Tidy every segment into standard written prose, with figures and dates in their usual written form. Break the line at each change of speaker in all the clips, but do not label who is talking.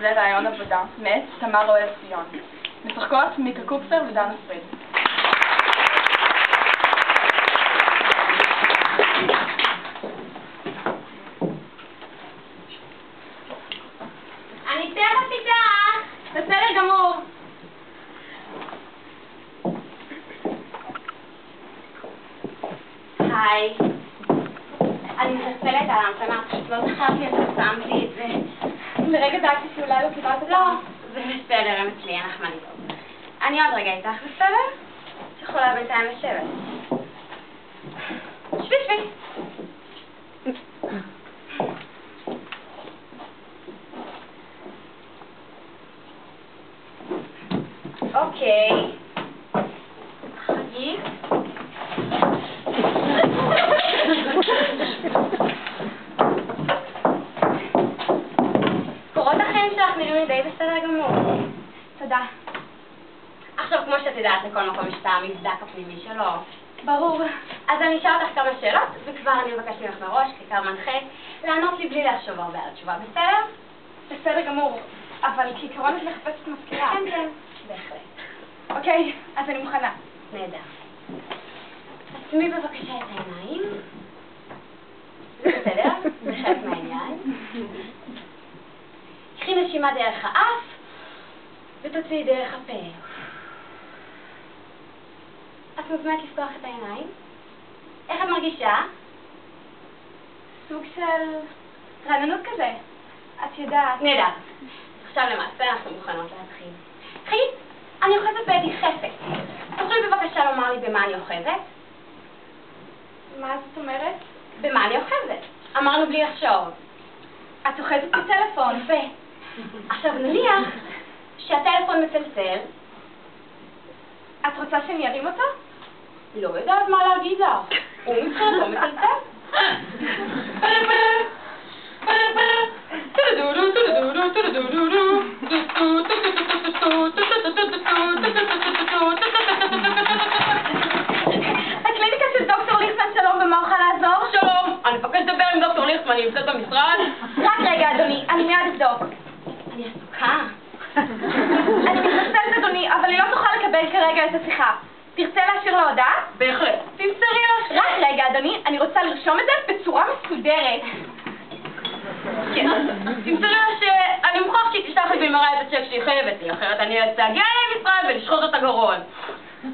לרעיון עבודה, מאת תמר אוהל ציון. משחקות מיקה קופפר ודנה פריד.
אני תכף איתך! בסדר גמור! היי. אני מתנצלת על ההמצמה, פשוט לא זכרתי את זה, שמתי את זה.
לרגע דאגתי שאולי לא קיבלת את זה.
לא, זה בסדר, הם אצלי, אין לך מה לדאוג. אני עוד רגע איתך, בסדר? את יכולה בינתיים לשבת. שבי, שבי. אוקיי. חגית. קורות החיים שלך נראים לי די בסדר גמור.
תודה.
עכשיו, כמו שאת יודעת, לכל מקום יש את המבדק הפנימי שלו.
ברור.
אז אני אשאל אותך כמה שאלות, וכבר אני מבקש ממך מראש, כקר מנחה, לענות לי בלי לחשוב הרבה על התשובה, בסדר?
בסדר גמור. אבל כעיקרון את מחפשת מזכירה.
כן, כן. בהחלט.
אוקיי, אז אני מוכנה.
נהדר. עצמי בבקשה את העיניים. זה בסדר? זה חלק מהעניין. קחי נשימה דרך האף, ותוציאי דרך הפה. את מוזמנת לפתוח את העיניים. איך את מרגישה?
סוג של רעננות כזה. את יודעת.
נהדר. עכשיו למעשה אנחנו מוכנות להתחיל. חגית, אני אוחזת בידי חפץ. תוכלי בבקשה לומר לי במה אני אוחזת?
מה זאת אומרת?
במה אני אוחזת? אמרנו בלי לחשוב.
את אוחזת בטלפון.
יפה. עכשיו נניח שהטלפון מצלצל.
את רוצה שאני ארים אותו?
לא יודעת מה להגיד לך. הוא מבחינתו מצלצל.
הקליניקה של דוקטור ליכטמן, שלום, במה אוכל לעזור?
שלום, אני מבקש לדבר עם דוקטור ליכטמן, היא נמצאת במשרד?
רק רגע, אדוני, אני מיד אבדוק.
אני עסוקה.
אני מתנצלת, אדוני, אבל היא לא תוכל לקבל כרגע את השיחה. תרצה להשאיר לה הודעה?
בהחלט.
תמסרי לה. רק רגע, אדוני, אני רוצה לרשום את זה בצורה מסודרת.
כן. תמסרי לה שאני מוכרח שהיא תשלח לי במהרה את הצ'ק שהיא חייבת לי, אחרת אני אצא להגיע למשרד ולשחוט אותה גרון.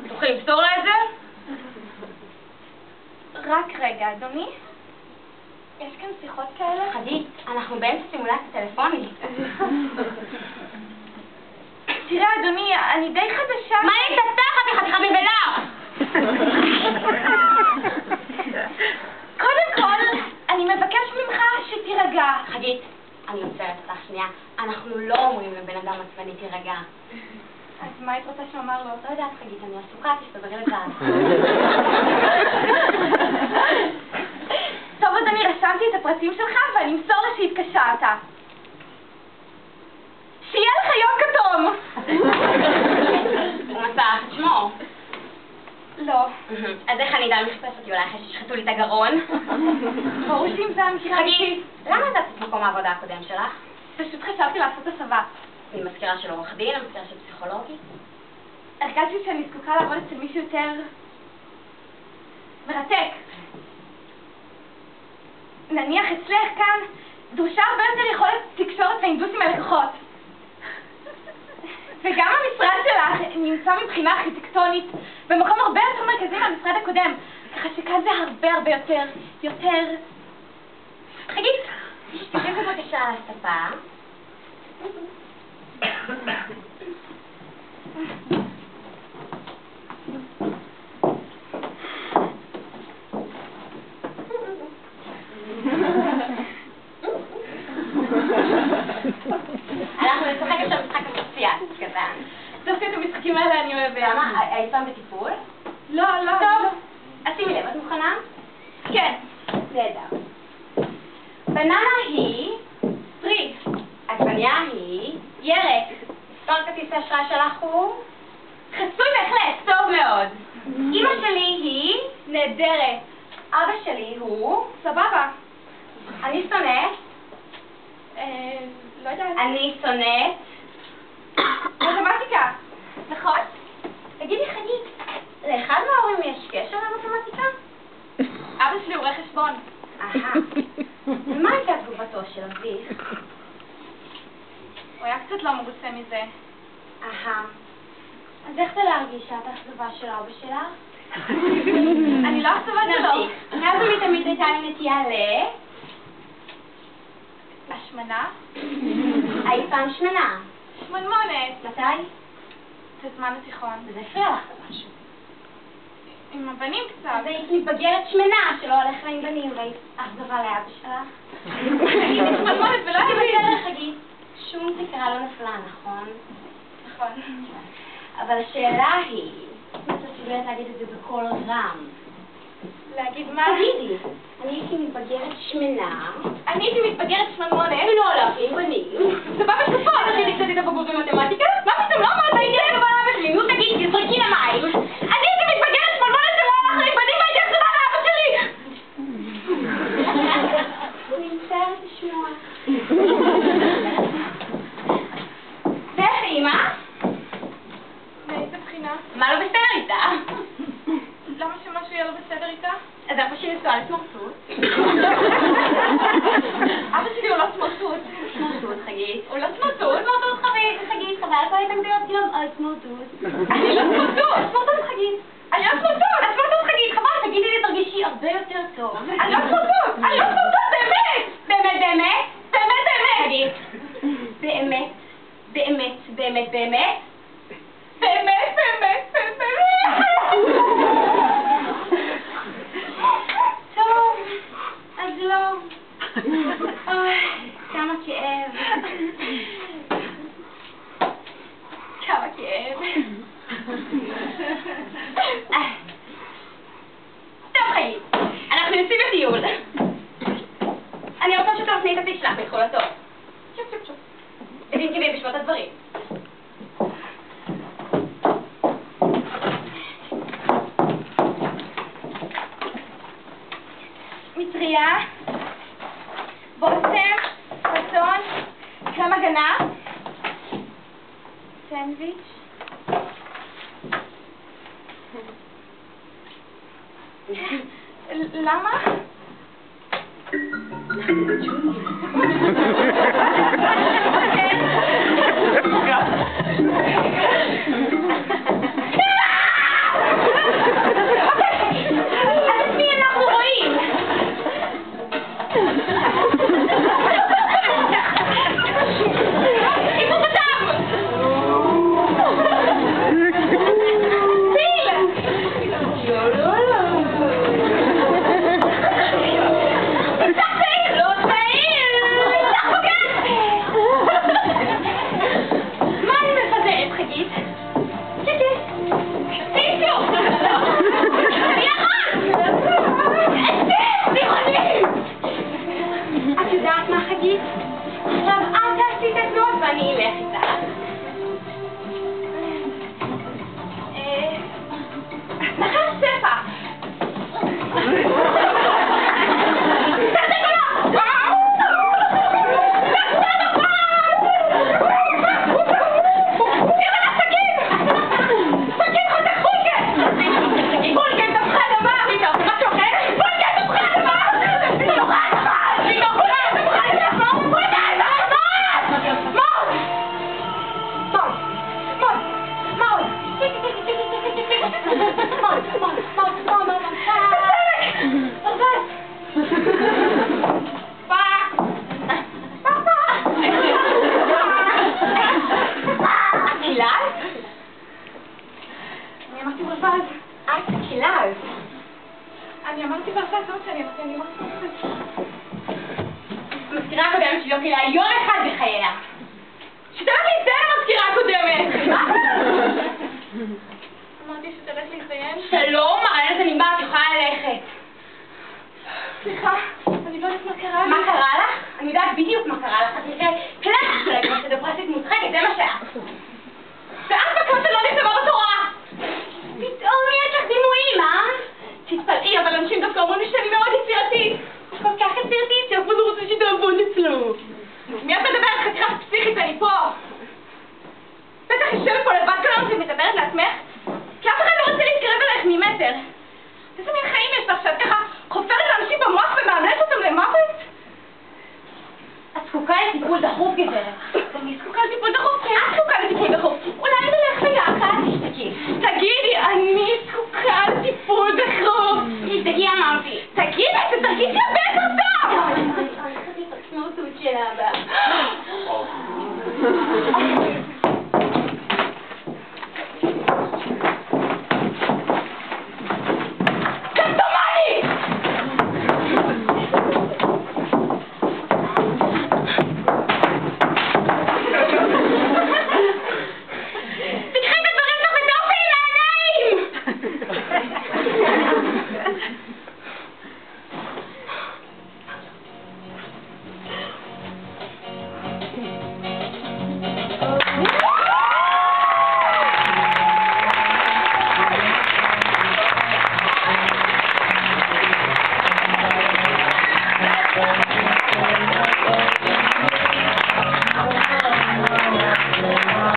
תוכלי למסור לה את זה?
רק רגע, אדוני. יש כאן שיחות כאלה?
חגית, אנחנו באמצע סימולציה טלפונית.
תראה, אדוני, אני די חדשה.
מה היא תתחת חתיכה מבלה?
קודם כל, אני מבקש ממך שתירגע.
חגית, אני עוצרת אותך שנייה. אנחנו לא אומרים לבן אדם עצבני תירגע.
אז מה היית רוצה שאומר לו?
לא יודעת, חגית, אני עסוקה, תסתדרי לבד.
טוב, אדוני, רשמתי את הפרטים שלך ואני אמסור לה שהתקשרת. שיהיה לך יום כתום!
הוא מצא את שמו.
לא.
אז איך אני אדע אם לחפש אותי? אולי אחרי ששחטו לי את הגרון?
ברור שאם זה המקרה...
חגית, למה עזבת את מקום העבודה הקודם שלך?
פשוט חשבתי לעשות הסבה.
אני מזכירה של עורך דין, אני מזכירה של פסיכולוגית.
הרגשתי שאני זקוקה לעבוד אצל מישהו יותר... מרתק. נניח אצלך כאן דרושה הרבה יותר יכולת תקשורת והינדוס עם הלקוחות. וגם המשרד שלך נמצא מבחינה ארכיטקטונית במקום הרבה יותר מרכזי מהמשרד הקודם, ככה שכאן זה הרבה יותר...
חגית, תשבי בבקשה על הספה. אנחנו נשחק עכשיו משחק המציאת קטן.
דווקא את המשחקים האלה אני אוהבת.
למה? היית פעם בטיפול?
לא.
טוב. אז שימי לב, את מוכנה?
כן.
נהדר. בננה היא פרי. עגבניה היא ירק. מספר כרטיס האשראי שלך הוא?
חסוי בהחלט.
טוב מאוד. אמא שלי היא
נהדרת.
אבא שלי הוא
סבבה.
אני שונאת
לא יודעת.
אני שונאת
מתמטיקה. נכון?
תגידי, חגית, לאחד מההורים יש קשר למתמטיקה?
אבא שלי הוא רואה חשבון.
ומה הייתה תגובתו של אביך?
הוא היה קצת לא מרוצה מזה.
אז איך זה להרגיש שאת האכזבה של אבא שלך?
אני לא אכזבה שלו.
מאז תמיד הייתה לי נטייה
השמנה?
היית פעם שמנה.
שמנמונת.
מתי?
בזמן התיכון.
וזה הפריע לך משהו.
עם הבנים קצת.
אז היית מתבגרת שמנה שלא הולך לה עם בנים והיית אכזבה לאבא שלך.
הייתי שמנמונת ולא הייתי
בסדר, חגית. שום תקרה לא נפלה, נכון?
נכון.
אבל השאלה היא, אם את מסוגלת להגיד את זה בקול רם.
להגיד מה?
תגידי, אני הייתי מתבגרת שמנה.
אני הייתי מתבגרת שמנמונת.
ולא הולך עם בנים.
סבבה שפות.
עשיתי קצת את הבגרות במתמטיקה? מה פתאום לא אמרת? הייתי אכזבה לאבא שלי. נו תגידי, תזרקי למים.
אני הייתי מתבגרת שמנמונת שלא הלך לי עם בנים והייתי אכזבה לאבא שלי!
אני מצטערת לשמוע. ואיך אמא?
מאיזה בחינה?
מה לא בסדר איתה?
למה שמשהו יהיה לא בסדר איתה?
אז אבא שלי נשואה לסמרטוט.
אבא שלי הוא לא סמרטוט.
סמרטוט, חגית.
הוא לא סמרטוט?
סמרטוט, חגית, חבל, כל הייתם גדולות כאילו על סמרטוט.
אני לא סמרטוט!
סמרטוט, חגית.
אני לא סמרטוט!
סמרטוט, חגית, חבל, תגידי לי, תרגישי הרבה יותר טוב.
אני לא סמרטוט! אני לא סמרטוט, באמת!
באמת, באמת?
באמת, באמת!
חגית. באמת, באמת, באמת, באמת?
באמת, באמת, באמת!
טוב, אז לא. אוי, כמה כאב.
כמה כאב.
טוב, חגית, אנחנו יוצאים לטיול. אני רוצה שתרצי את התיק שלך בתחולתו.
שוב, שוב, שוב.
בדין טבעי בשמות הדברים.
מטריה, בושם, חסון, קרם הגנה, סנדוויץ'. למה?
אז מי אנחנו רואים? את יודעת מה, חגית? עכשיו את תעשי את התנועות ואני אלך איתך.
נחש ספח! אני אמרתי ברווז, זאת שאני אמרתי, אני אמרתי ברווז.
המזכירה הקודמת שלי לא קריאה יום אחד בחייה.
שתלך להתדיין המזכירה הקודמת! אמרתי שתלך להתדיין?
שלום, הרעיון הזה נגמר, את יכולה ללכת.
סליחה, אני לא יודעת מה קרה לי.
מה קרה לך? אני יודעת בדיוק מה קרה לך. את נראית קלאס שלך, כמו שדברסת מוצחקת, זה מה שאת.
ואת בקושי לא ניצבה בתורה!
פתאום יש לך דימויים, אה?
תתפלאי, אבל אנשים דווקא אומרים לי שאני מאוד יצירתית.
כל כך יצירתית, שאף אחד לא רוצה שתעבוד אצלו.
מי את מדברת? חתיכת מטר. איזה מין חיים יש לך שאת ככה חופרת לאנשים במוח ומאמלת אותם למוות?
את זקוקה לטיפול דחוף, גברת.
אני זקוקה לטיפול דחוף? את זקוקה לטיפול דחוף. אולי נלך ביחד?
תשתקי.
תגידי, אני